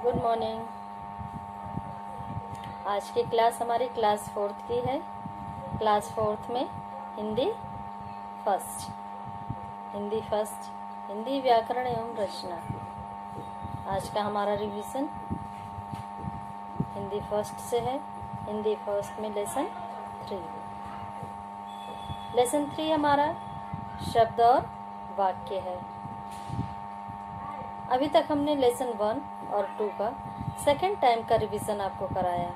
Good morning. आज की class हमारी क्लास 4th की है। क्लास 4th में हिंदी फर्स्ट, हिंदी व्याकरण एवं रचना। आज का हमारा रिवीजन हिंदी फर्स्ट से है। हिंदी फर्स्ट में लेसन 3 हमारा शब्द और वाक्य है। अभी तक हमने लेसन 1 और 2 का सेकेंड टाइम का रिवीजन आपको कराया,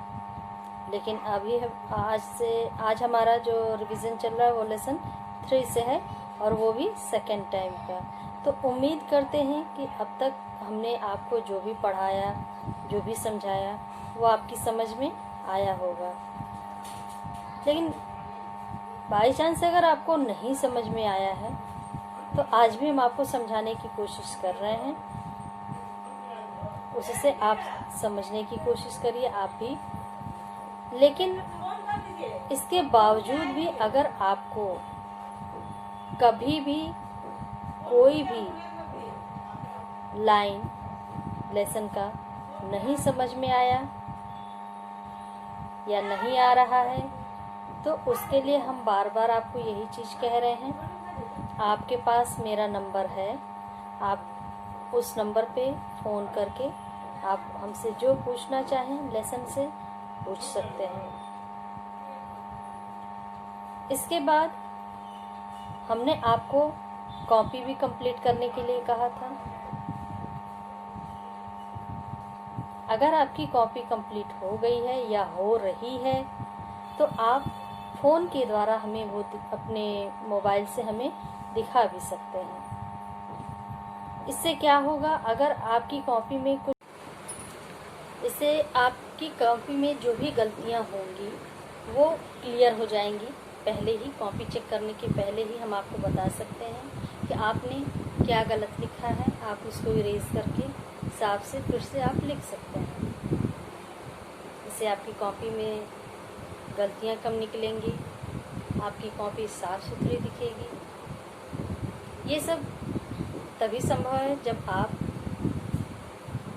लेकिन अभी आज हमारा जो रिवीजन चल रहा है वो लेसन 3 से है और वो भी सेकेंड टाइम का। तो उम्मीद करते हैं कि अब तक हमने आपको जो भी पढ़ाया, जो भी समझाया वो आपकी समझ में आया होगा। लेकिन बाई चांस अगर आपको नहीं समझ में आया है तो आज भी हम आपको समझाने की कोशिश कर रहे हैं, उससे आप समझने की कोशिश करिए आप भी। लेकिन इसके बावजूद भी अगर आपको कभी भी कोई भी लाइन लेसन का नहीं समझ में आया या नहीं आ रहा है तो उसके लिए हम बार बार आपको यही चीज़ कह रहे हैं, आपके पास मेरा नंबर है, आप उस नंबर पे फ़ोन करके आप हमसे जो पूछना चाहें लेसन से पूछ सकते हैं। इसके बाद हमने आपको कॉपी भी कंप्लीट करने के लिए कहा था। अगर आपकी कॉपी कंप्लीट हो गई है या हो रही है तो आप फ़ोन के द्वारा हमें वो अपने मोबाइल से हमें दिखा भी सकते हैं। इससे क्या होगा, अगर आपकी कॉपी में इससे आपकी कॉपी में जो भी गलतियां होंगी वो क्लियर हो जाएंगी। पहले ही कॉपी चेक करने के पहले ही हम आपको बता सकते हैं कि आपने क्या गलत लिखा है, आप उसको इरेज करके साफ से फिर से आप लिख सकते हैं। इससे आपकी कॉपी में गलतियां कम निकलेंगी, आपकी कॉपी साफ सुथरी दिखेगी। ये सब तभी संभव है जब आप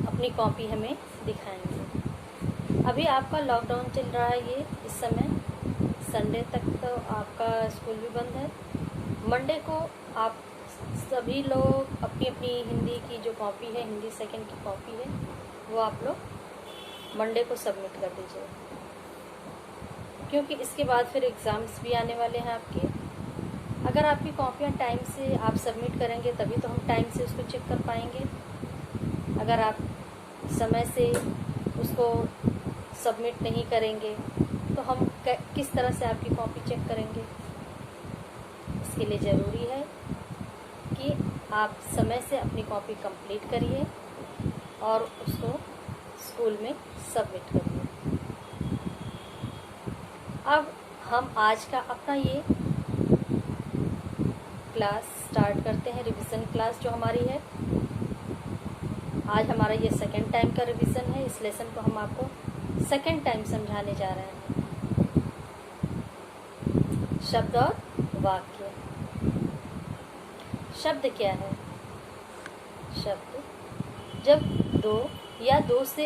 अपनी कॉपी हमें दिखाएंगे। अभी आपका लॉकडाउन चल रहा है, ये इस समय संडे तक तो आपका स्कूल भी बंद है। मंडे को आप सभी लोग अपनी अपनी हिंदी की जो कॉपी है, हिंदी सेकंड की कॉपी है, वो आप लोग मंडे को सबमिट कर दीजिए, क्योंकि इसके बाद फिर एग्ज़ाम्स भी आने वाले हैं आपके। अगर आपकी कॉपियाँ टाइम से आप सबमिट करेंगे तभी तो हम टाइम से उसको चेक कर पाएंगे। अगर आप समय से उसको सबमिट नहीं करेंगे तो हम किस तरह से आपकी कॉपी चेक करेंगे। इसके लिए ज़रूरी है कि आप समय से अपनी कॉपी कंप्लीट करिए और उसको स्कूल में सबमिट करिए। अब हम आज का अपना ये क्लास स्टार्ट करते हैं, रिवीजन क्लास जो हमारी है। आज हमारा ये सेकेंड टाइम का रिवीजन है। इस लेसन को हम आपको सेकेंड टाइम समझाने जा रहे हैं। शब्द और वाक्य। शब्द क्या है? शब्द जब दो या दो से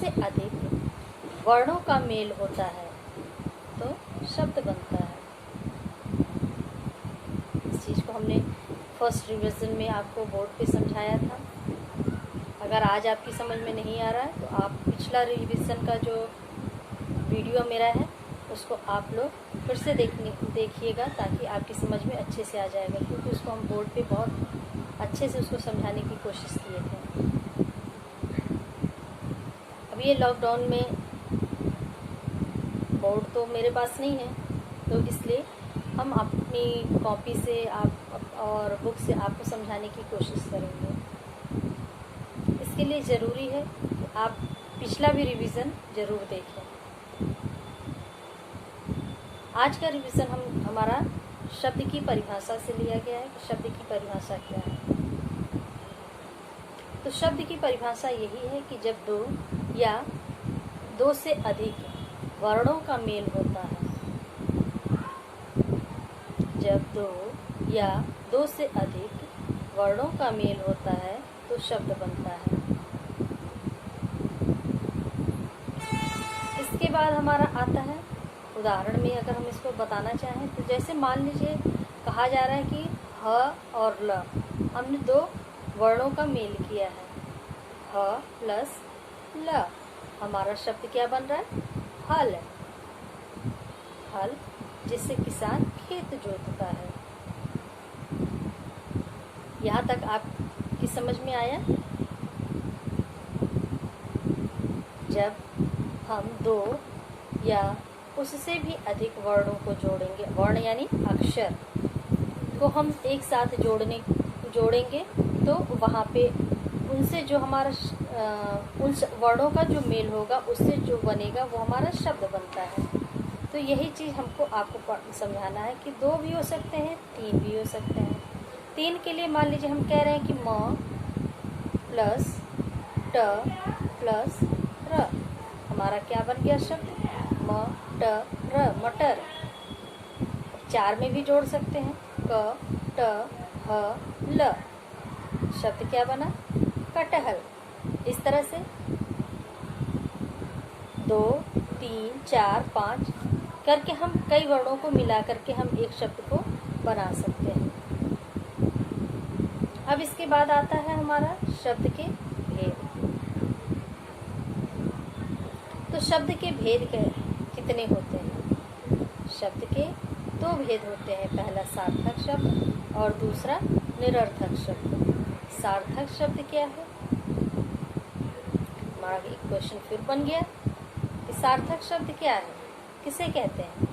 अधिक वर्णों का मेल होता है तो शब्द बनता है। इस चीज़ को हमने फर्स्ट रिवीजन में आपको बोर्ड पे समझाया था। अगर आज आपकी समझ में नहीं आ रहा है तो आप पिछला रिवीजन का जो वीडियो मेरा है उसको आप लोग फिर से देखिएगा ताकि आपकी समझ में अच्छे से आ जाएगा, क्योंकि उसको हम बोर्ड पे बहुत अच्छे से उसको समझाने की कोशिश किए थे। अब ये लॉकडाउन में बोर्ड तो मेरे पास नहीं है, तो इसलिए हम अपनी कॉपी से और बुक से आपको समझाने की कोशिश करेंगे। इसके लिए ज़रूरी है कि आप पिछला भी रिवीज़न ज़रूर देखें। आज का रिवीजन हमारा शब्द की परिभाषा से लिया गया है कि शब्द की परिभाषा क्या है। तो शब्द की परिभाषा यही है कि जब दो या दो से अधिक वर्णों का मेल होता है, जब दो या दो से अधिक वर्णों का मेल होता है तो शब्द बनता है। इसके बाद हमारा आता है उदाहरण में, अगर हम इसको बताना चाहें तो जैसे मान लीजिए कहा जा रहा है कि ह और ल, हमने दो वर्णों का मेल किया है, ह प्लस ल, हमारा शब्द क्या बन रहा है? हल। हल जिससे किसान खेत जोतता है। यहाँ तक आपकी समझ में आया? जब हम दो या उससे भी अधिक वर्णों को जोड़ेंगे, वर्ण यानी अक्षर को हम एक साथ जोड़ेंगे तो वहाँ पे उनसे जो हमारा उन वर्णों का जो मेल होगा उससे जो बनेगा वो हमारा शब्द बनता है। तो यही चीज़ हमको आपको समझाना है कि दो भी हो सकते हैं, तीन भी हो सकते हैं। तीन के लिए मान लीजिए हम कह रहे हैं कि म प्लस ट प्लस र, हमारा क्या बन गया शब्द? म ट र, मटर। चार में भी जोड़ सकते हैं, क ट ह ल, शब्द क्या बना? कटहल। इस तरह से 2, 3, 4, 5 करके हम कई वर्णों को मिला करके हम एक शब्द को बना सकते हैं। अब इसके बाद आता है हमारा शब्द के भेद। तो शब्द के भेद कितने होते हैं? शब्द के दो भेद होते हैं, पहला सार्थक शब्द और दूसरा निरर्थक शब्द। सार्थक शब्द क्या है? हमारा एक क्वेश्चन फिर बन गया कि सार्थक शब्द क्या है, किसे कहते हैं?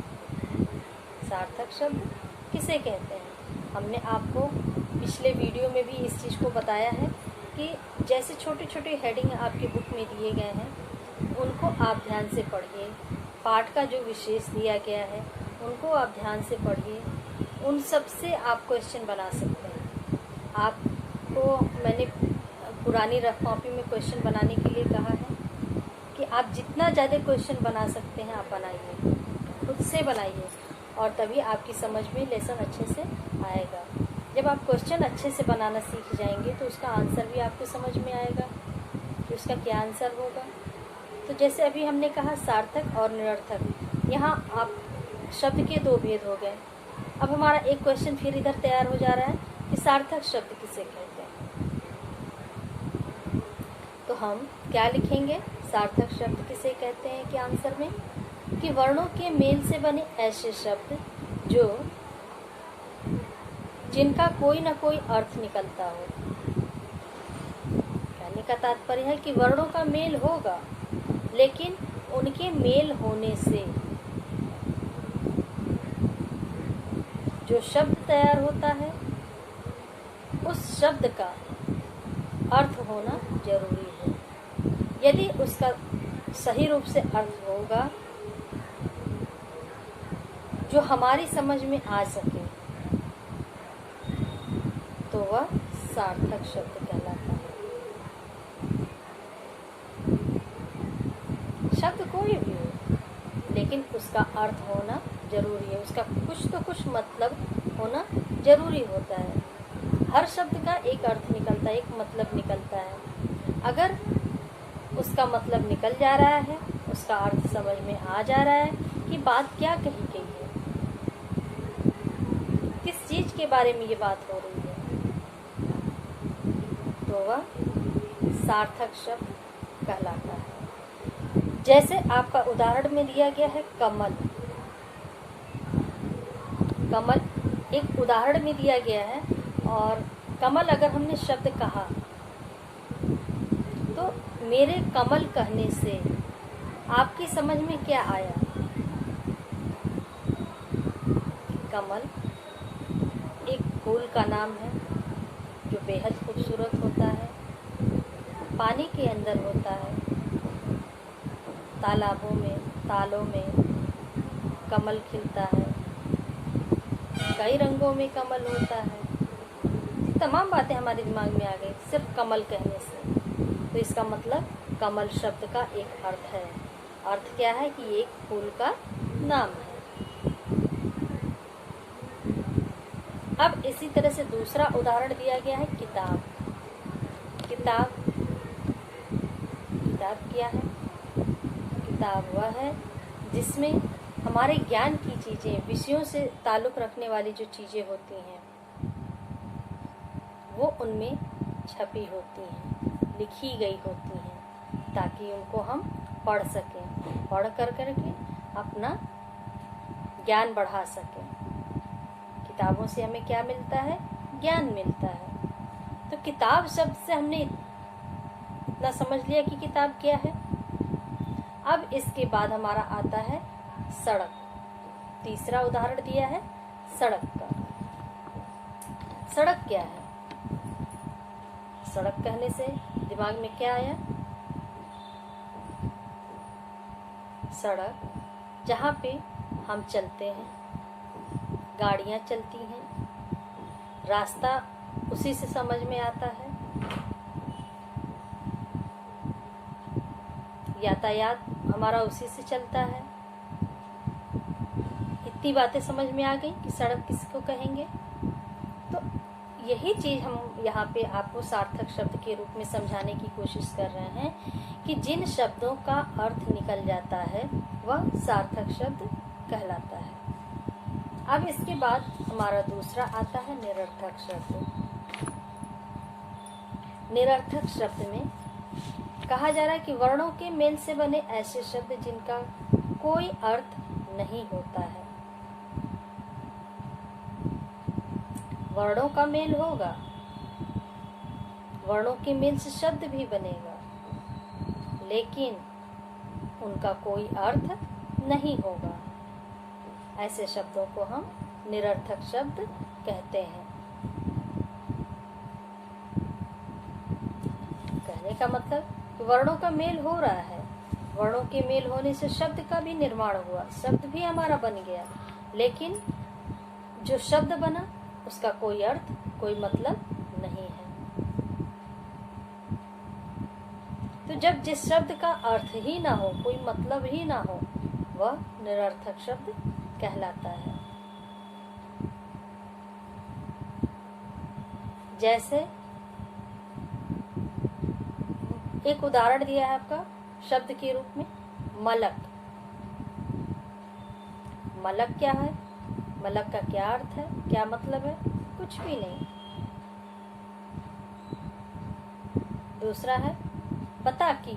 सार्थक शब्द किसे कहते हैं? हमने आपको पिछले वीडियो में भी इस चीज़ को बताया है कि जैसे छोटे छोटे हेडिंग आपकी बुक में दिए गए हैं उनको आप ध्यान से पढ़िए। पाठ का जो विशेष दिया गया है उनको आप ध्यान से पढ़िए, उन सब से आप क्वेश्चन बना सकते हैं। आपको मैंने पुरानी रफ कॉपी में क्वेश्चन बनाने के लिए कहा है कि आप जितना ज़्यादा क्वेश्चन बना सकते हैं आप बनाइए, खुद से बनाइए, और तभी आपकी समझ में लेसन अच्छे से आएगा। जब आप क्वेश्चन अच्छे से बनाना सीख जाएंगे तो उसका आंसर भी आपको समझ में आएगा कि उसका क्या आंसर होगा। तो जैसे अभी हमने कहा सार्थक और निरर्थक, यहाँ आप शब्द के दो भेद हो गए। अब हमारा एक क्वेश्चन फिर इधर तैयार हो जा रहा है कि सार्थक शब्द किसे कहते हैं। तो हम क्या लिखेंगे? सार्थक शब्द किसे कहते हैं कि आंसर में कि वर्णों के मेल से बने ऐसे शब्द जो जिनका कोई न कोई अर्थ निकलता हो। कहने का तात्पर्य है कि वर्णों का मेल होगा लेकिन उनके मेल होने से जो शब्द तैयार होता है उस शब्द का अर्थ होना जरूरी है। यदि उसका सही रूप से अर्थ होगा जो हमारी समझ में आ सके तो वह सार्थक शब्द कहलाता है। शब्द कोई भी हो लेकिन उसका अर्थ होना जरूरी है, उसका कुछ मतलब होना जरूरी होता है। हर शब्द का एक अर्थ निकलता है, एक मतलब निकलता है। अगर उसका मतलब निकल जा रहा है, उसका अर्थ समझ में आ जा रहा है कि बात क्या कही गई है, किस चीज के बारे में ये बात हो रही है, तो वह सार्थक शब्द कहलाता है। जैसे आपका उदाहरण में दिया गया है कमल। कमल एक उदाहरण में दिया गया है और कमल अगर हमने शब्द कहा तो मेरे कमल कहने से आपकी समझ में क्या आया? कमल एक फूल का नाम है जो बेहद खूबसूरत होता है, पानी के अंदर होता है, तालाबों में, तालों में कमल खिलता है, कई रंगों में कमल होता है। तमाम बातें हमारे दिमाग में आ गई सिर्फ कमल कहने से। तो इसका मतलब कमल शब्द का एक अर्थ है। अर्थ क्या है कि एक फूल का नाम है। अब इसी तरह से दूसरा उदाहरण दिया गया है किताब। किताब क्या है? किताब वह है जिसमें हमारे ज्ञान की चीज़ें, विषयों से ताल्लुक़ रखने वाली जो चीज़ें होती हैं वो उनमें छपी होती हैं, लिखी गई होती हैं, ताकि उनको हम पढ़ सकें, पढ़ करके अपना ज्ञान बढ़ा सकें। किताबों से हमें क्या मिलता है? ज्ञान मिलता है। तो किताब शब्द से हमने इतना समझ लिया कि किताब क्या है। अब इसके बाद हमारा आता है सड़क। तीसरा उदाहरण दिया है सड़क का। सड़क क्या है? सड़क कहने से दिमाग में क्या आया? सड़क जहाँ पे हम चलते हैं, गाड़ियाँ चलती हैं, रास्ता उसी से समझ में आता है, यातायात हमारा उसी से चलता है। इतनी बातें समझ में आ गई कि सड़क किसको कहेंगे। तो यही चीज़ हम यहाँ पे आपको सार्थक शब्द के रूप में समझाने की कोशिश कर रहे हैं कि जिन शब्दों का अर्थ निकल जाता है वह सार्थक शब्द कहलाता है। अब इसके बाद हमारा दूसरा आता है निरर्थक शब्द। निरर्थक शब्द में कहा जा रहा है कि वर्णों के मेल से बने ऐसे शब्द जिनका कोई अर्थ नहीं होता है। वर्णों का मेल होगा, वर्णों के मेल से शब्द भी बनेगा, लेकिन उनका कोई अर्थ नहीं होगा। ऐसे शब्दों को हम निरर्थक शब्द कहते हैं। कहने का मतलब कि वर्णों का मेल हो रहा है, वर्णों के मेल होने से शब्द का भी निर्माण हुआ, शब्द भी हमारा बन गया, लेकिन जो शब्द बना उसका कोई अर्थ, कोई मतलब नहीं है। तो जब जिस शब्द का अर्थ ही ना हो, कोई मतलब ही ना हो, वह निरर्थक शब्द कहलाता है। जैसे एक उदाहरण दिया है आपका शब्द के रूप में मलक। मलक क्या है? मलक का क्या अर्थ है, क्या मतलब है? कुछ भी नहीं। दूसरा है बताकी।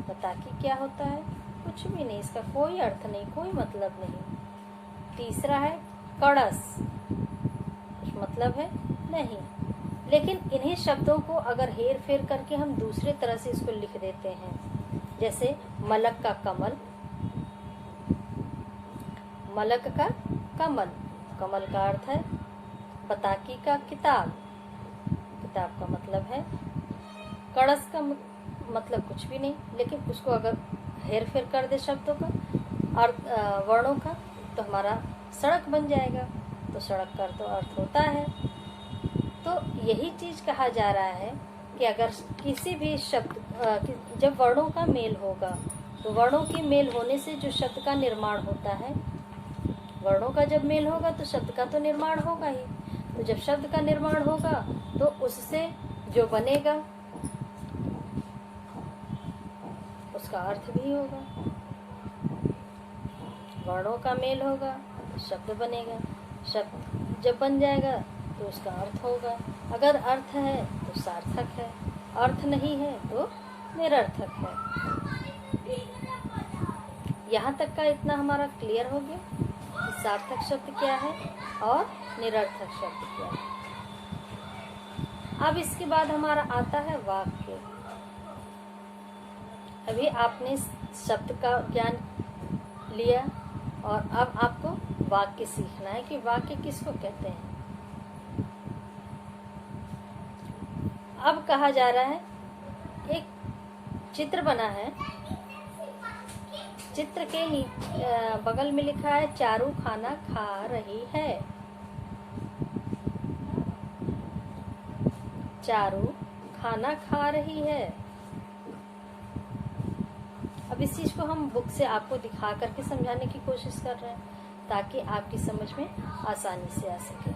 बताकी क्या होता है? कुछ भी नहीं, इसका कोई अर्थ नहीं, कोई मतलब नहीं। तीसरा है कड़स, कुछ मतलब है नहीं। लेकिन इन्हीं शब्दों को अगर हेर फेर करके हम दूसरे तरह से इसको लिख देते हैं, जैसे मलक का कमल, मलक का कमल, कमल का अर्थ है बताकी का किताब, किताब का मतलब है कड़स का मतलब कुछ भी नहीं, लेकिन उसको अगर हेर फेर कर दे शब्दों का अर्थ, वर्णों का, तो हमारा सड़क बन जाएगा। तो सड़क का तो अर्थ होता है। तो यही चीज़ कहा जा रहा है कि अगर किसी भी शब्द, जब वर्णों का मेल होगा, तो वर्णों के मेल होने से जो शब्द का निर्माण होता है, वर्णों का जब मेल होगा तो शब्द का तो निर्माण होगा ही। तो जब शब्द का निर्माण होगा तो उससे जो बनेगा उसका अर्थ भी होगा। वर्णों का मेल होगा तो शब्द बनेगा, शब्द जब बन जाएगा तो उसका अर्थ होगा। अगर अर्थ है तो सार्थक है, अर्थ नहीं है तो निरर्थक है। यहाँ तक का इतना हमारा क्लियर हो गया कि सार्थक शब्द क्या है और निरर्थक शब्द क्या है। अब इसके बाद हमारा आता है वाक्य। अभी आपने शब्द का ज्ञान लिया और अब आपको वाक्य सीखना है कि वाक्य किसको कहते हैं। अब कहा जा रहा है, एक चित्र बना है, चित्र के बगल में लिखा है चारू खाना खा रही है। चारू खाना खा रही है। अब इस चीज को हम बुक से आपको दिखा करके समझाने की कोशिश कर रहे हैं। ताकि आपकी समझ में आसानी से आ सके।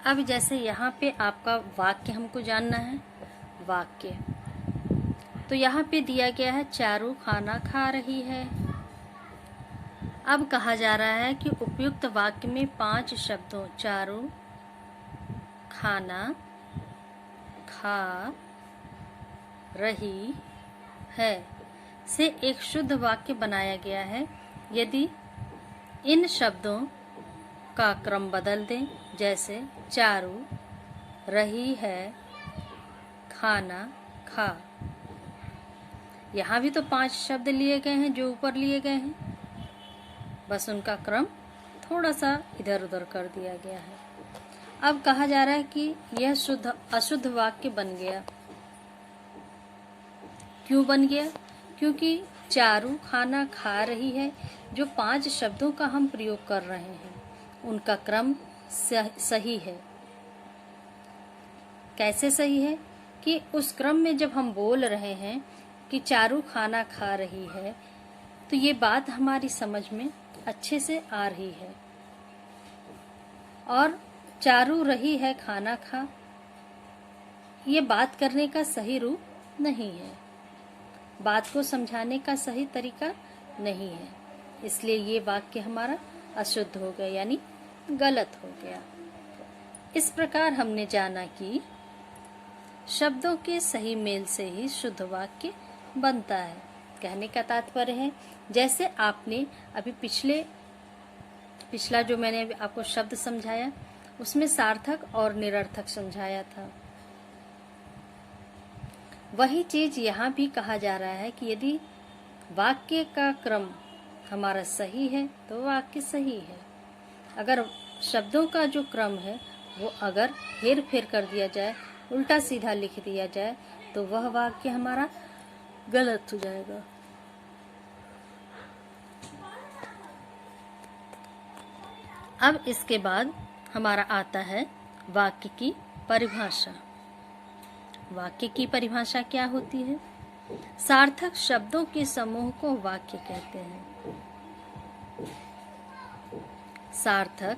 अब जैसे यहाँ पे आपका वाक्य हमको जानना है, वाक्य तो यहाँ पे दिया गया है चारू खाना खा रही है। अब कहा जा रहा है कि उपयुक्त वाक्य में 5 शब्दों चारू, खाना, खा रही है से एक शुद्ध वाक्य बनाया गया है। यदि इन शब्दों का क्रम बदल दें, जैसे चारू, रही है, खाना, खा, यहाँ भी तो 5 शब्द लिए गए हैं जो ऊपर लिए गए हैं, बस उनका क्रम थोड़ा सा इधर उधर कर दिया गया है। अब कहा जा रहा है कि यह शुद्ध अशुद्ध वाक्य बन गया। क्यों बन गया? क्योंकि चारू खाना खा रही है, जो 5 शब्दों का हम प्रयोग कर रहे हैं उनका क्रम सही है। कैसे सही है? कि उस क्रम में जब हम बोल रहे हैं कि चारू खाना खा रही है, तो ये बात हमारी समझ में अच्छे से आ रही है। और चारू रही है खाना खा, ये बात करने का सही रूप नहीं है, बात को समझाने का सही तरीका नहीं है, इसलिए ये वाक्य हमारा अशुद्ध हो गया, यानी गलत हो गया। इस प्रकार हमने जाना कि शब्दों के सही मेल से ही शुद्ध वाक्य बनता है। कहने का तात्पर्य है, जैसे आपने अभी पिछला जो मैंने अभी आपको शब्द समझाया, उसमें सार्थक और निरर्थक समझाया था, वही चीज यहाँ भी कहा जा रहा है कि यदि वाक्य का क्रम हमारा सही है तो वाक्य सही है। अगर शब्दों का जो क्रम है वो अगर हेर फेर कर दिया जाए, उल्टा सीधा लिख दिया जाए, तो वह वाक्य हमारा गलत हो जाएगा। अब इसके बाद हमारा आता है वाक्य की परिभाषा। वाक्य की परिभाषा क्या होती है? सार्थक शब्दों के समूह को वाक्य कहते हैं। सार्थक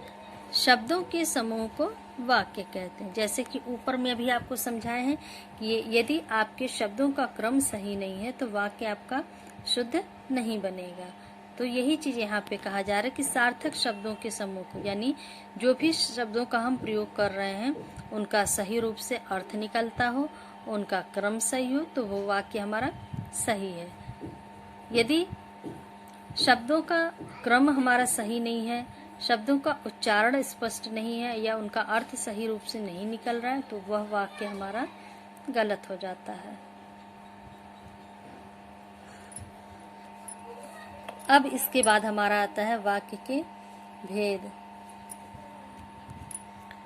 शब्दों के समूह को वाक्य कहते हैं। जैसे कि ऊपर में अभी आपको समझाए हैं कि यदि आपके शब्दों का क्रम सही नहीं है तो वाक्य आपका शुद्ध नहीं बनेगा। तो यही चीज यहाँ पे कहा जा रहा है कि सार्थक शब्दों के समूह को, यानी जो भी शब्दों का हम प्रयोग कर रहे हैं उनका सही रूप से अर्थ निकलता हो, उनका क्रम सही हो, तो वो वाक्य हमारा सही है। यदि शब्दों का क्रम हमारा सही नहीं है, शब्दों का उच्चारण स्पष्ट नहीं है, या उनका अर्थ सही रूप से नहीं निकल रहा है, तो वह वाक्य हमारा गलत हो जाता है। अब इसके बाद हमारा आता है वाक्य के भेद।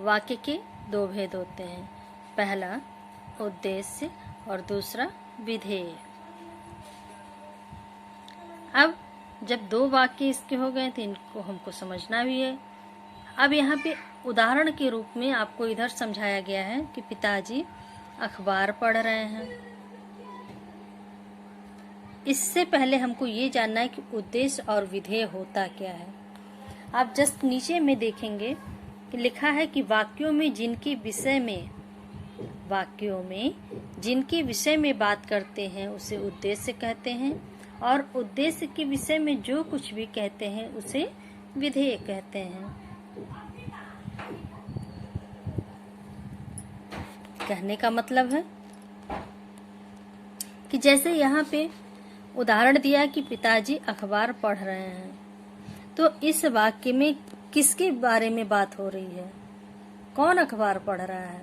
वाक्य के 2 भेद होते हैं, पहला उद्देश्य और दूसरा विधेय। अब जब 2 वाक्य इसके हो गए तो इनको हमको समझना भी है। अब यहाँ पे उदाहरण के रूप में आपको इधर समझाया गया है कि पिताजी अखबार पढ़ रहे हैं। इससे पहले हमको ये जानना है कि उद्देश्य और विधेय होता क्या है। आप जस्ट नीचे में देखेंगे कि लिखा है कि वाक्यों में जिनके विषय में बात करते हैं उसे उद्देश्य कहते हैं, और उद्देश्य के विषय में जो कुछ भी कहते हैं उसे विधेय कहते हैं। कहने का मतलब है कि जैसे यहाँ पे उदाहरण दिया कि पिताजी अखबार पढ़ रहे हैं, तो इस वाक्य में किसके बारे में बात हो रही है? कौन अखबार पढ़ रहा है?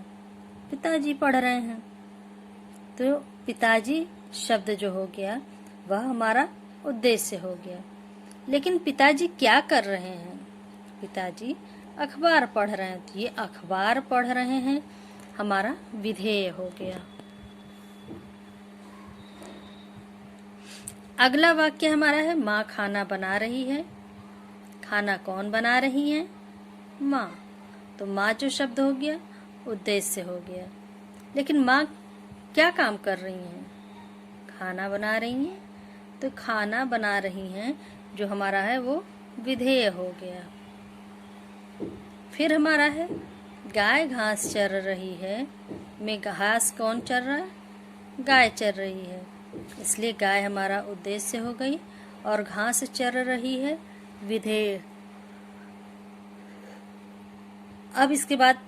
पिताजी पढ़ रहे हैं। तो पिताजी शब्द जो हो गया वह हमारा उद्देश्य हो गया। लेकिन पिताजी क्या कर रहे हैं? पिताजी अखबार पढ़ रहे हैं, तो ये अखबार पढ़ रहे हैं हमारा विधेय हो गया। अगला वाक्य हमारा है माँ खाना बना रही है। खाना कौन बना रही है? माँ। तो माँ जो शब्द हो गया उद्देश्य हो गया। लेकिन माँ क्या काम कर रही हैं? खाना बना रही हैं। तो खाना बना रही हैं जो हमारा है वो विधेय हो गया। फिर हमारा है गाय घास चर रही है, में घास कौन चर रहा है? गाय चर रही है, इसलिए गाय हमारा उद्देश्य हो गई और घास चर रही है विधेय। अब इसके बाद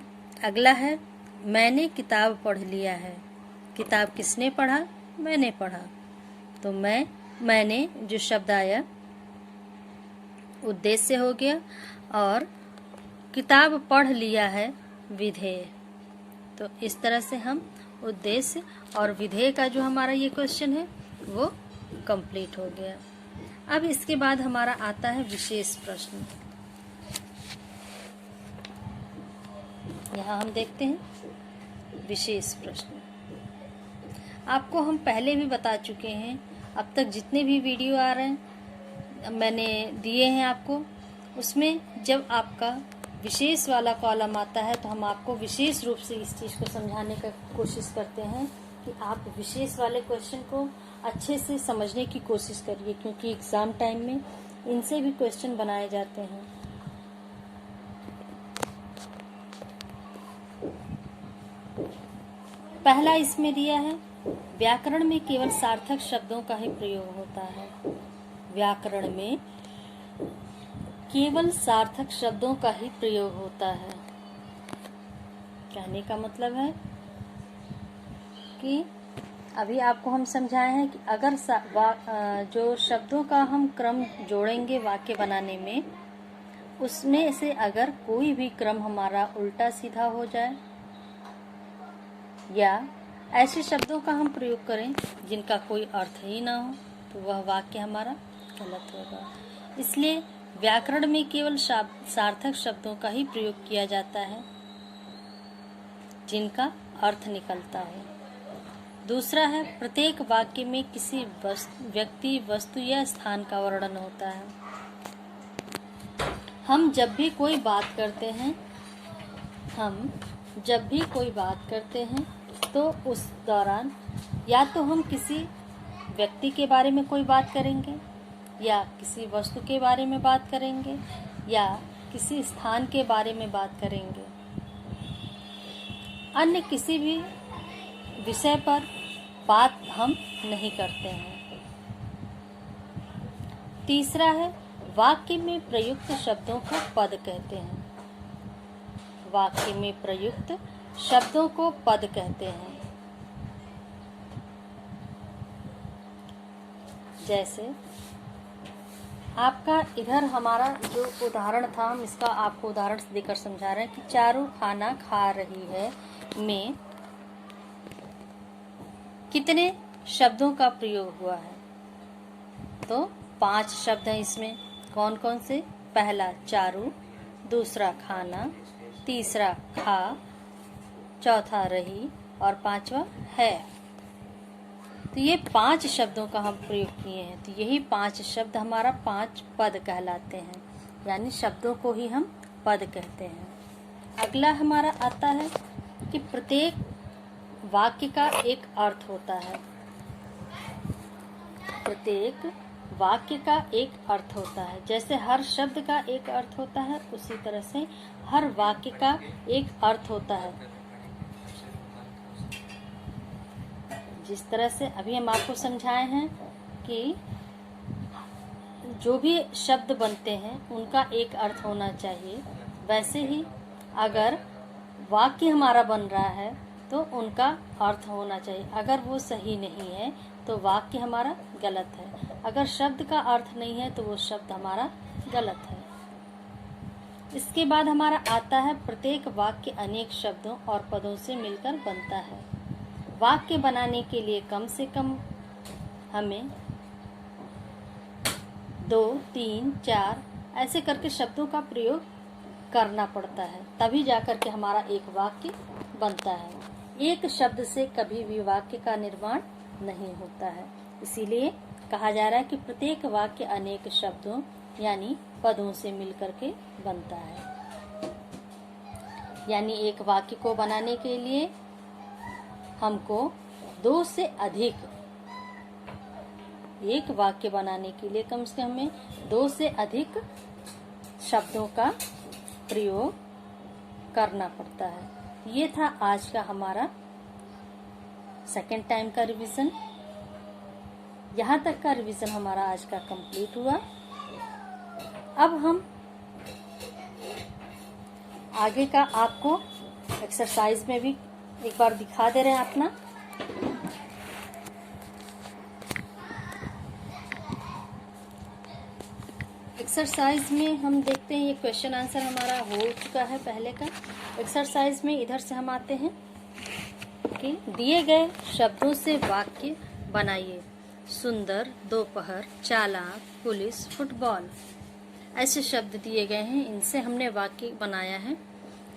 अगला है मैंने किताब पढ़ लिया है। किताब किसने पढ़ा? मैंने पढ़ा। तो मैंने जो शब्द आया उद्देश्य हो गया और किताब पढ़ लिया है विधेय। तो इस तरह से हम उद्देश्य और विधेय का जो हमारा ये क्वेश्चन है वो कंप्लीट हो गया। अब इसके बाद हमारा आता है विशेष प्रश्न। यहाँ हम देखते हैं विशेष प्रश्न। आपको हम पहले भी बता चुके हैं, अब तक जितने भी वीडियो आ रहे हैं मैंने दिए हैं आपको, उसमें जब आपका विशेष वाला कॉलम आता है तो हम आपको विशेष रूप से इस चीज़ को समझाने का कोशिश करते हैं कि आप विशेष वाले क्वेश्चन को अच्छे से समझने की कोशिश करिए, क्योंकि एग्ज़ाम टाइम में इनसे भी क्वेश्चन बनाए जाते हैं। पहला इसमें दिया है व्याकरण में केवल सार्थक शब्दों का ही प्रयोग होता है। व्याकरण में केवल सार्थक शब्दों का ही प्रयोग होता है। कहने का मतलब है कि अभी आपको हम समझाए हैं कि अगर जो शब्दों का हम क्रम जोड़ेंगे वाक्य बनाने में, उसमें से अगर कोई भी क्रम हमारा उल्टा सीधा हो जाए या ऐसे शब्दों का हम प्रयोग करें जिनका कोई अर्थ ही ना हो, तो वह वाक्य हमारा गलत होगा। इसलिए व्याकरण में केवल सार्थक शब्दों का ही प्रयोग किया जाता है जिनका अर्थ निकलता हो। दूसरा है प्रत्येक वाक्य में किसी व्यक्ति, वस्तु या स्थान का वर्णन होता है। हम जब भी कोई बात करते हैं तो उस दौरान या तो हम किसी व्यक्ति के बारे में कोई बात करेंगे या किसी वस्तु के बारे में बात करेंगे या किसी स्थान के बारे में बात करेंगे। अन्य किसी भी विषय पर बात हम नहीं करते हैं। तीसरा है वाक्य में प्रयुक्त शब्दों को पद कहते हैं। वाक्य में प्रयुक्त शब्दों को पद कहते हैं। जैसे आपका इधर हमारा जो उदाहरण था, हम इसका आपको उदाहरण से देकर समझा रहे हैं कि चारू खाना खा रही है में कितने शब्दों का प्रयोग हुआ है? तो 5 शब्द हैं इसमें। कौन कौन से? पहला चारू, दूसरा खाना, तीसरा खा, चौथा रही और 5वां है। तो ये 5 शब्दों का हम प्रयोग किए हैं। तो यही 5 शब्द हमारा 5 पद कहलाते हैं, यानी शब्दों को ही हम पद कहते हैं। अगला हमारा आता है कि प्रत्येक वाक्य का एक अर्थ होता है। प्रत्येक वाक्य का एक अर्थ होता है। जैसे हर शब्द का एक अर्थ होता है, उसी तरह से हर वाक्य का एक अर्थ होता है। जिस तरह से अभी हम आपको समझाए हैं कि जो भी शब्द बनते हैं उनका एक अर्थ होना चाहिए, वैसे ही अगर वाक्य हमारा बन रहा है तो उनका अर्थ होना चाहिए। अगर वो सही नहीं है तो वाक्य हमारा गलत है। अगर शब्द का अर्थ नहीं है तो वो शब्द हमारा गलत है। इसके बाद हमारा आता है प्रत्येक वाक्य अनेक शब्दों और पदों से मिलकर बनता है। वाक्य बनाने के लिए कम से कम हमें 2, 3, 4 ऐसे करके शब्दों का प्रयोग करना पड़ता है, तभी जाकर के हमारा एक वाक्य बनता है। एक शब्द से कभी भी वाक्य का निर्माण नहीं होता है। इसीलिए कहा जा रहा है कि प्रत्येक वाक्य अनेक शब्दों यानी पदों से मिलकर के बनता है। यानी एक वाक्य को बनाने के लिए हमको 2 से अधिक एक वाक्य बनाने के लिए कम से कम हमें 2 से अधिक शब्दों का प्रयोग करना पड़ता है। ये था आज का हमारा सेकंड टाइम का रिवीजन। यहाँ तक का रिवीजन हमारा आज का कंप्लीट हुआ। अब हम आगे का आपको एक्सरसाइज में भी एक बार दिखा दे रहे हैं अपना। एक्सरसाइज में हम देखते हैं, ये क्वेश्चन आंसर हमारा हो चुका है पहले का। एक्सरसाइज में इधर से हम आते हैं कि दिए गए शब्दों से वाक्य बनाइए। सुंदर, दोपहर, चालाक, पुलिस, फुटबॉल, ऐसे शब्द दिए गए हैं, इनसे हमने वाक्य बनाया है।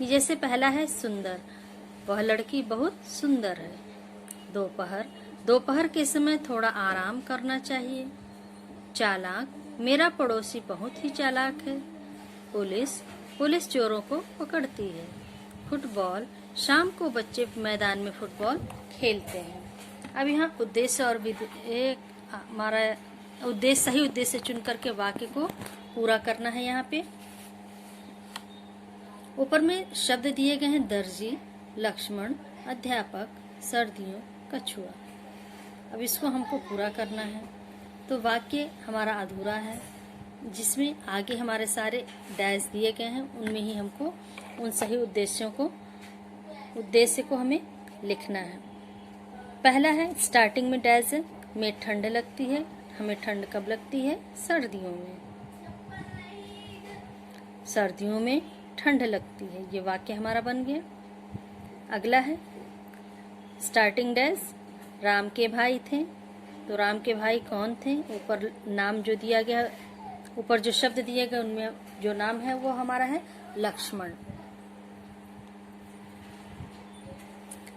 जैसे पहला है सुंदर, वह लड़की बहुत सुंदर है। दोपहर, दोपहर के समय थोड़ा आराम करना चाहिए। चालाक, मेरा पड़ोसी बहुत ही चालाक है। पुलिस, पुलिस चोरों को पकड़ती है। फुटबॉल, शाम को बच्चे मैदान में फुटबॉल खेलते हैं। अब यहाँ उद्देश्य और हमारा उद्देश्य, सही उद्देश्य चुन करके वाक्य को पूरा करना है। यहाँ पे ऊपर में शब्द दिए गए हैं दर्जी, लक्ष्मण, अध्यापक, सर्दियों, कछुआ। अब इसको हमको पूरा करना है। तो वाक्य हमारा अधूरा है, जिसमें आगे हमारे सारे डैश दिए गए हैं, उनमें ही हमको उन सही उद्देश्य को हमें लिखना है। पहला है स्टार्टिंग में डैश है, में ठंड लगती है। हमें ठंड कब लगती है? सर्दियों में। सर्दियों में ठंड लगती है, ये वाक्य हमारा बन गया। अगला है स्टार्टिंग डैश, राम के भाई थे। तो राम के भाई कौन थे? ऊपर नाम जो दिया गया, ऊपर जो शब्द दिए गए उनमें जो नाम है वो हमारा है लक्ष्मण।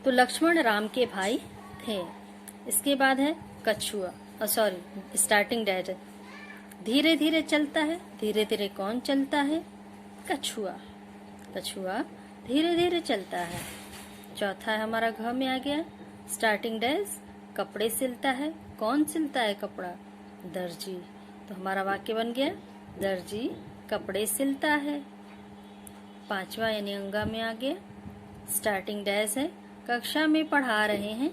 तो लक्ष्मण राम के भाई थे। इसके बाद है कछुआ, स्टार्टिंग डैश, धीरे धीरे चलता है। धीरे धीरे कौन चलता है? कछुआ। कछुआ धीरे धीरे चलता है। चौथा है हमारा घ में आ गया स्टार्टिंग डैश, कपड़े सिलता है। कौन सिलता है कपड़ा? दर्जी। तो हमारा वाक्य बन गया दर्जी कपड़े सिलता है। पांचवा यानी अंगा में आ गया स्टार्टिंग डैश है, कक्षा में पढ़ा रहे हैं।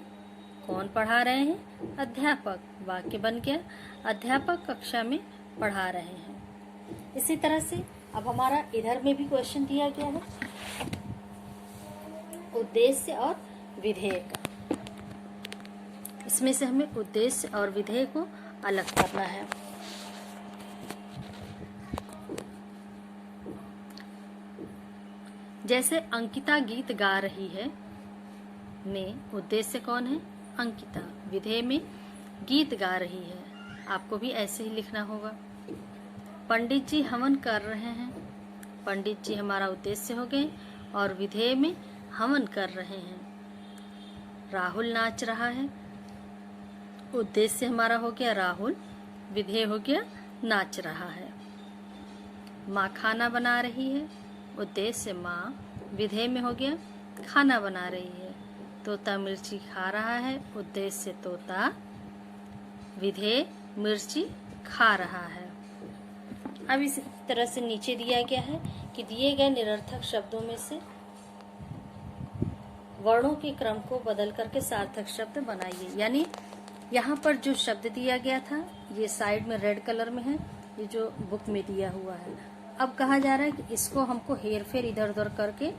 कौन पढ़ा रहे हैं? अध्यापक। वाक्य बन गया अध्यापक कक्षा में पढ़ा रहे हैं। इसी तरह से अब हमारा इधर में भी क्वेश्चन दिया गया है उद्देश्य और विधेय का। इसमें से हमें उद्देश्य और विधेय को अलग करना है। जैसे अंकिता गीत गा रही है, में उद्देश्य कौन है? अंकिता। विधेय में गीत गा रही है। आपको भी ऐसे ही लिखना होगा। पंडित जी हवन कर रहे हैं। पंडित जी हमारा उद्देश्य हो गए और विधेय में हवन कर रहे हैं। राहुल नाच रहा है, उद्देश्य हमारा हो गया राहुल, विधेय हो गया नाच रहा है। माँ खाना बना रही है, उद्देश्य माँ, विधेय में हो गया खाना बना रही है। तोता मिर्ची खा रहा है, उद्देश्य तोता, विधेय मिर्ची खा रहा है। अब इस तरह से नीचे दिया गया है कि दिए गए निरर्थक शब्दों में से वर्णों के क्रम को बदल करके सार्थक शब्द बनाइए। यानी यहाँ पर जो शब्द दिया गया था ये साइड में रेड कलर में है, ये जो बुक में दिया हुआ है। अब कहा जा रहा है कि इसको हमको हेर फेर इधर उधर करके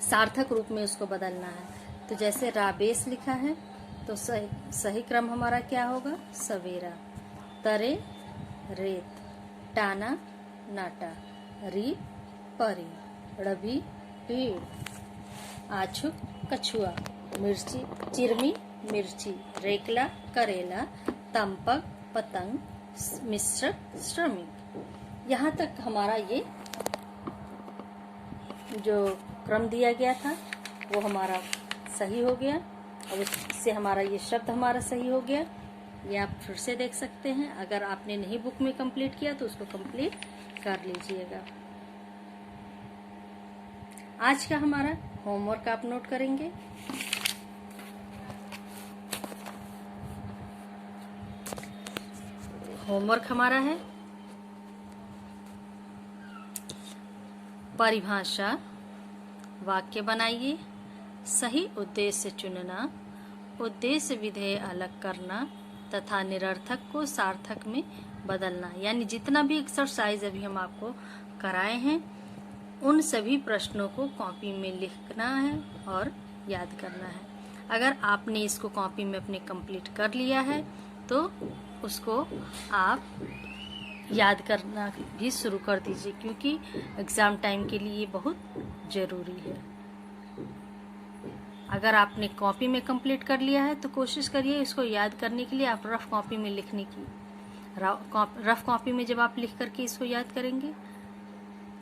सार्थक रूप में उसको बदलना है। तो जैसे राबेस लिखा है तो सही क्रम हमारा क्या होगा? सवेरा। तरे रेत, टाना नाटा, री परी, रबी पेड़, आछुक कछुआ, मिर्ची चिरमी मिर्ची, रेकला करेला, तंपक पतंग, मिश्र श्रमिक। यहाँ तक हमारा ये जो क्रम दिया गया था वो हमारा सही हो गया और उससे हमारा ये शब्द हमारा सही हो गया। ये आप फिर से देख सकते हैं। अगर आपने नहीं बुक में कंप्लीट किया तो उसको कंप्लीट कर लीजिएगा। आज का हमारा होमवर्क आप नोट करेंगे। होमवर्क हमारा है परिभाषा, वाक्य बनाइए, सही उद्देश्य चुनना, उद्देश्य विधेय अलग करना तथा निरर्थक को सार्थक में बदलना। यानी जितना भी एक्सरसाइज अभी हम आपको कराए हैं उन सभी प्रश्नों को कॉपी में लिखना है और याद करना है। अगर आपने इसको कॉपी में अपने कंप्लीट कर लिया है तो उसको आप याद करना भी शुरू कर दीजिए, क्योंकि एग्ज़ाम टाइम के लिए ये बहुत ज़रूरी है। अगर आपने कॉपी में कंप्लीट कर लिया है तो कोशिश करिए इसको याद करने के लिए आप रफ कॉपी में लिखने की। रफ कॉपी में जब आप लिख करके इसको याद करेंगे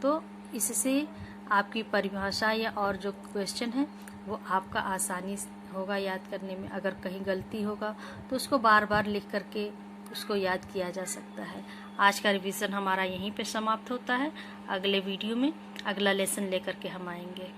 तो इससे आपकी परिभाषा या और जो क्वेश्चन है वो आपका आसानी होगा याद करने में। अगर कहीं गलती होगा तो उसको बार बार लिख करके उसको याद किया जा सकता है। आज का रिवीजन हमारा यहीं पे समाप्त होता है। अगले वीडियो में अगला लेसन लेकर के हम आएंगे।